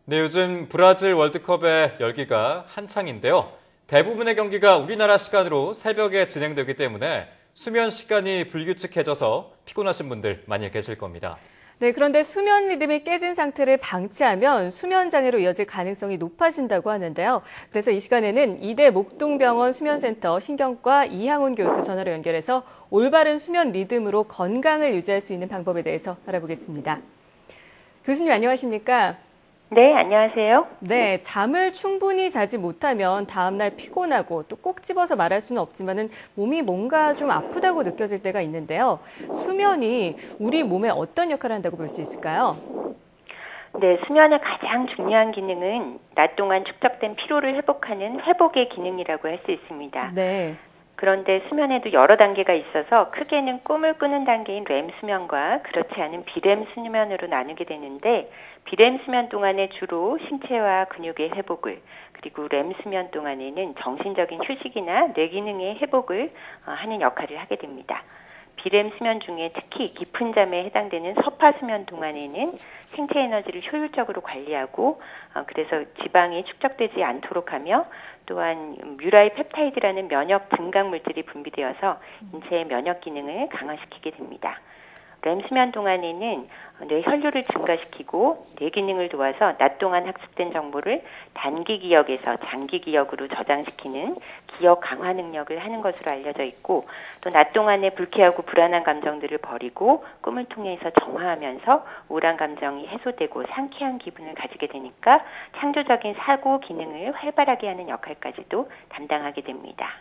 네, 요즘 브라질 월드컵의 열기가 한창인데요. 대부분의 경기가 우리나라 시간으로 새벽에 진행되기 때문에 수면 시간이 불규칙해져서 피곤하신 분들 많이 계실 겁니다. 네, 그런데 수면 리듬이 깨진 상태를 방치하면 수면 장애로 이어질 가능성이 높아진다고 하는데요. 그래서 이 시간에는 이대 목동병원 수면센터 신경과 이향훈 교수 전화로 연결해서 올바른 수면 리듬으로 건강을 유지할 수 있는 방법에 대해서 알아보겠습니다. 교수님 안녕하십니까? 네, 안녕하세요. 네, 잠을 충분히 자지 못하면 다음날 피곤하고 또 꼭 집어서 말할 수는 없지만은 몸이 뭔가 좀 아프다고 느껴질 때가 있는데요. 수면이 우리 몸에 어떤 역할을 한다고 볼 수 있을까요? 네, 수면의 가장 중요한 기능은 낮 동안 축적된 피로를 회복하는 회복의 기능이라고 할 수 있습니다. 네. 그런데 수면에도 여러 단계가 있어서 크게는 꿈을 꾸는 단계인 렘 수면과 그렇지 않은 비렘 수면으로 나누게 되는데, 비렘 수면 동안에 주로 신체와 근육의 회복을, 그리고 렘 수면 동안에는 정신적인 휴식이나 뇌 기능의 회복을 하는 역할을 하게 됩니다. 비렘 수면 중에 특히 깊은 잠에 해당되는 서파 수면 동안에는 생체 에너지를 효율적으로 관리하고 그래서 지방이 축적되지 않도록 하며, 또한 뮤라이 펩타이드라는 면역 증강 물질이 분비되어서 인체의 면역 기능을 강화시키게 됩니다. 렘 수면 동안에는 뇌 혈류를 증가시키고 뇌 기능을 도와서 낮 동안 학습된 정보를 단기 기억에서 장기 기억으로 저장시키는 기억 강화 능력을 하는 것으로 알려져 있고, 또 낮 동안에 불쾌하고 불안한 감정들을 버리고 꿈을 통해서 정화하면서 우울한 감정이 해소되고 상쾌한 기분을 가지게 되니까 창조적인 사고 기능을 활발하게 하는 역할까지도 담당하게 됩니다.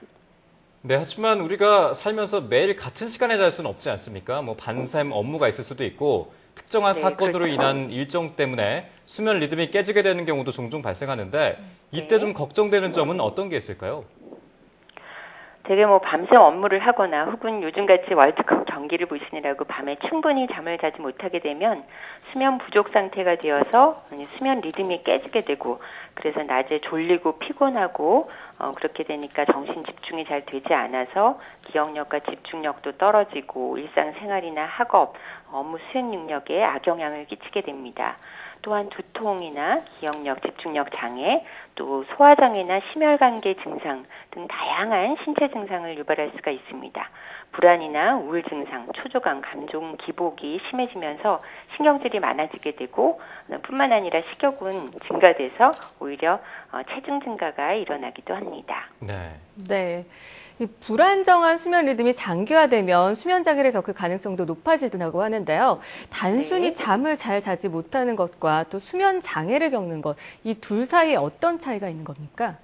네, 하지만 우리가 살면서 매일 같은 시간에 잘 수는 없지 않습니까? 반샘 업무가 있을 수도 있고 특정한 사건으로 그렇죠. 인한 일정 때문에 수면 리듬이 깨지게 되는 경우도 종종 발생하는데 이때 좀 걱정되는 점은 어떤 게 있을까요? 되게 밤새 업무를 하거나 혹은 요즘같이 월드컵 경기를 보시느라고 밤에 충분히 잠을 자지 못하게 되면 수면 부족 상태가 되어서 수면 리듬이 깨지게 되고, 그래서 낮에 졸리고 피곤하고 그렇게 되니까 정신 집중이 잘 되지 않아서 기억력과 집중력도 떨어지고 일상생활이나 학업, 업무 수행 능력에 악영향을 끼치게 됩니다. 또한 두통이나 기억력, 집중력 장애, 또 소화장애나 심혈관계 증상 등 다양한 신체 증상을 유발할 수가 있습니다. 불안이나 우울 증상, 초조감, 감정 기복이 심해지면서 신경질이 많아지게 되고, 뿐만 아니라 식욕은 증가돼서 오히려 체중 증가가 일어나기도 합니다. 네. 네. 이 불안정한 수면 리듬이 장기화되면 수면 장애를 겪을 가능성도 높아진다고 하는데요. 단순히 네. 잠을 잘 자지 못하는 것과 또 수면 장애를 겪는 것, 이 둘 사이에 어떤 차이가 있는 겁니까?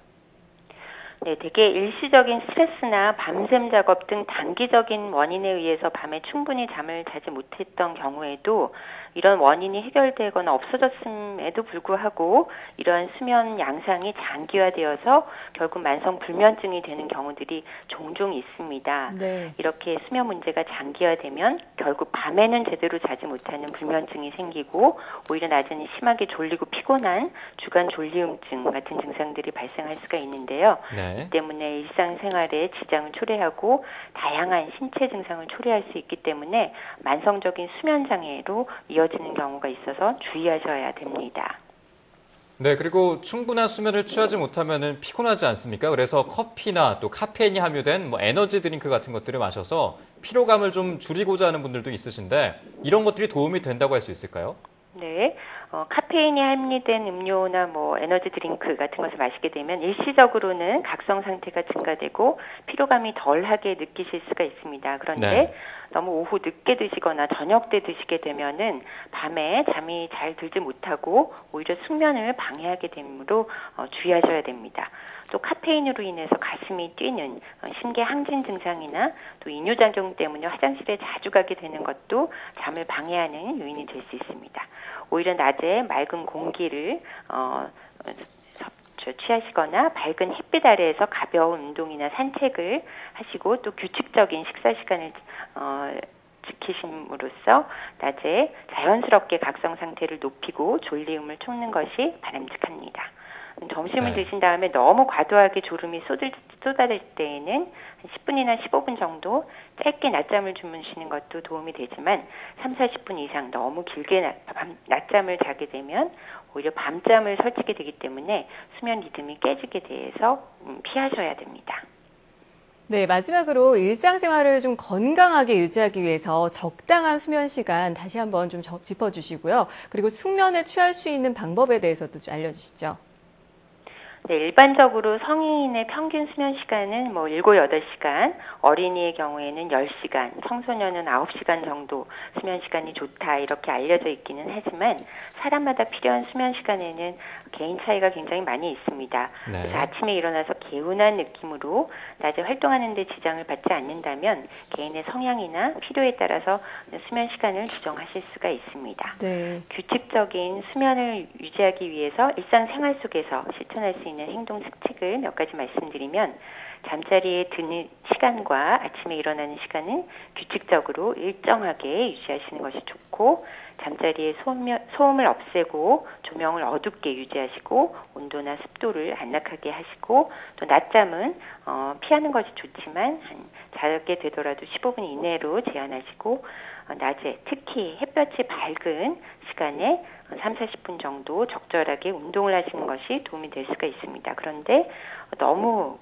네, 되게 일시적인 스트레스나 밤샘 작업 등 단기적인 원인에 의해서 밤에 충분히 잠을 자지 못했던 경우에도 이런 원인이 해결되거나 없어졌음에도 불구하고 이러한 수면 양상이 장기화되어서 결국 만성 불면증이 되는 경우들이 종종 있습니다. 네. 이렇게 수면 문제가 장기화되면 결국 밤에는 제대로 자지 못하는 불면증이 생기고 오히려 낮에는 심하게 졸리고 피곤한 주간 졸리움증 같은 증상들이 발생할 수가 있는데요. 네. 이 때문에 일상생활에 지장을 초래하고 다양한 신체 증상을 초래할 수 있기 때문에 만성적인 수면 장애로 이어지는 경우가 있어서 주의하셔야 됩니다. 네, 그리고 충분한 수면을 취하지 못하면 피곤하지 않습니까? 그래서 커피나 또 카페인이 함유된 에너지 드링크 같은 것들을 마셔서 피로감을 좀 줄이고자 하는 분들도 있으신데 이런 것들이 도움이 된다고 할 수 있을까요? 네. 카페인이 함유된 음료나 에너지 드링크 같은 것을 마시게 되면 일시적으로는 각성 상태가 증가되고 피로감이 덜하게 느끼실 수가 있습니다. 그런데 네. 너무 오후 늦게 드시거나 저녁 때 드시게 되면은 밤에 잠이 잘 들지 못하고 오히려 숙면을 방해하게 되므로 주의하셔야 됩니다. 또 카페인으로 인해서 가슴이 뛰는 심계 항진 증상이나 또 이뇨작용 때문에 화장실에 자주 가게 되는 것도 잠을 방해하는 요인이 될 수 있습니다. 오히려 낮에 맑은 공기를 취하시거나 밝은 햇빛 아래에서 가벼운 운동이나 산책을 하시고 또 규칙적인 식사 시간을 지키심으로써 낮에 자연스럽게 각성 상태를 높이고 졸리움을 쫓는 것이 바람직합니다. 점심을 네. 드신 다음에 너무 과도하게 졸음이 쏟아질 때에는 한 10분이나 15분 정도 짧게 낮잠을 주무시는 것도 도움이 되지만 3, 40분 이상 너무 길게 낮잠을 자게 되면 오히려 밤잠을 설치게 되기 때문에 수면 리듬이 깨지게 돼서 피하셔야 됩니다. 네, 마지막으로 일상생활을 좀 건강하게 유지하기 위해서 적당한 수면 시간 다시 한번 좀 짚어주시고요. 그리고 숙면을 취할 수 있는 방법에 대해서도 좀 알려주시죠. 네, 일반적으로 성인의 평균 수면 시간은 7, 8시간, 어린이의 경우에는 10시간, 청소년은 9시간 정도 수면 시간이 좋다 이렇게 알려져 있기는 하지만 사람마다 필요한 수면 시간에는 개인 차이가 굉장히 많이 있습니다. 네. 그래서 아침에 일어나서 개운한 느낌으로 낮에 활동하는 데 지장을 받지 않는다면 개인의 성향이나 필요에 따라서 수면 시간을 조정하실 수가 있습니다. 네. 규칙적인 수면을 유지하기 위해서 일상생활 속에서 실천할 수 있는 행동 수칙을 몇 가지 말씀드리면 잠자리에 드는 시간과 아침에 일어나는 시간은 규칙적으로 일정하게 유지하시는 것이 좋고 잠자리에 소음을 없애고 조명을 어둡게 유지하시고 온도나 습도를 안락하게 하시고 또 낮잠은 피하는 것이 좋지만 자게 되더라도 15분 이내로 제한하시고 낮에 특히 햇볕이 밝은 시간에 3, 40분 정도 적절하게 운동을 하시는 것이 도움이 될 수가 있습니다. 그런데 너무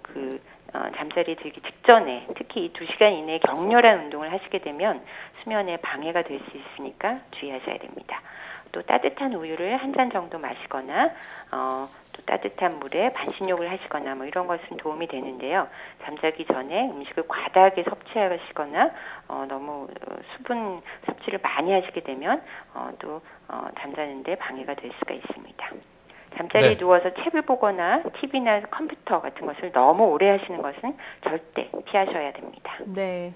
잠자리에 들기 직전에 특히 이 2시간 이내에 격렬한 운동을 하시게 되면 수면에 방해가 될 수 있으니까 주의하셔야 됩니다. 또 따뜻한 우유를 한 잔 정도 마시거나 또 따뜻한 물에 반신욕을 하시거나 이런 것은 도움이 되는데요. 잠자기 전에 음식을 과다하게 섭취하시거나 너무 수분 섭취를 많이 하시게 되면 또 잠자는데 방해가 될 수가 있습니다. 잠자리에 네. 누워서 책을 보거나 TV나 컴퓨터 같은 것을 너무 오래 하시는 것은 절대 피하셔야 됩니다. 네.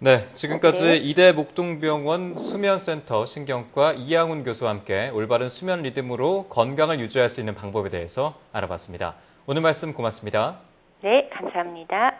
네, 지금까지 네. 이대 목동병원 수면센터 신경과 이양훈 교수와 함께 올바른 수면 리듬으로 건강을 유지할 수 있는 방법에 대해서 알아봤습니다. 오늘 말씀 고맙습니다. 네, 감사합니다.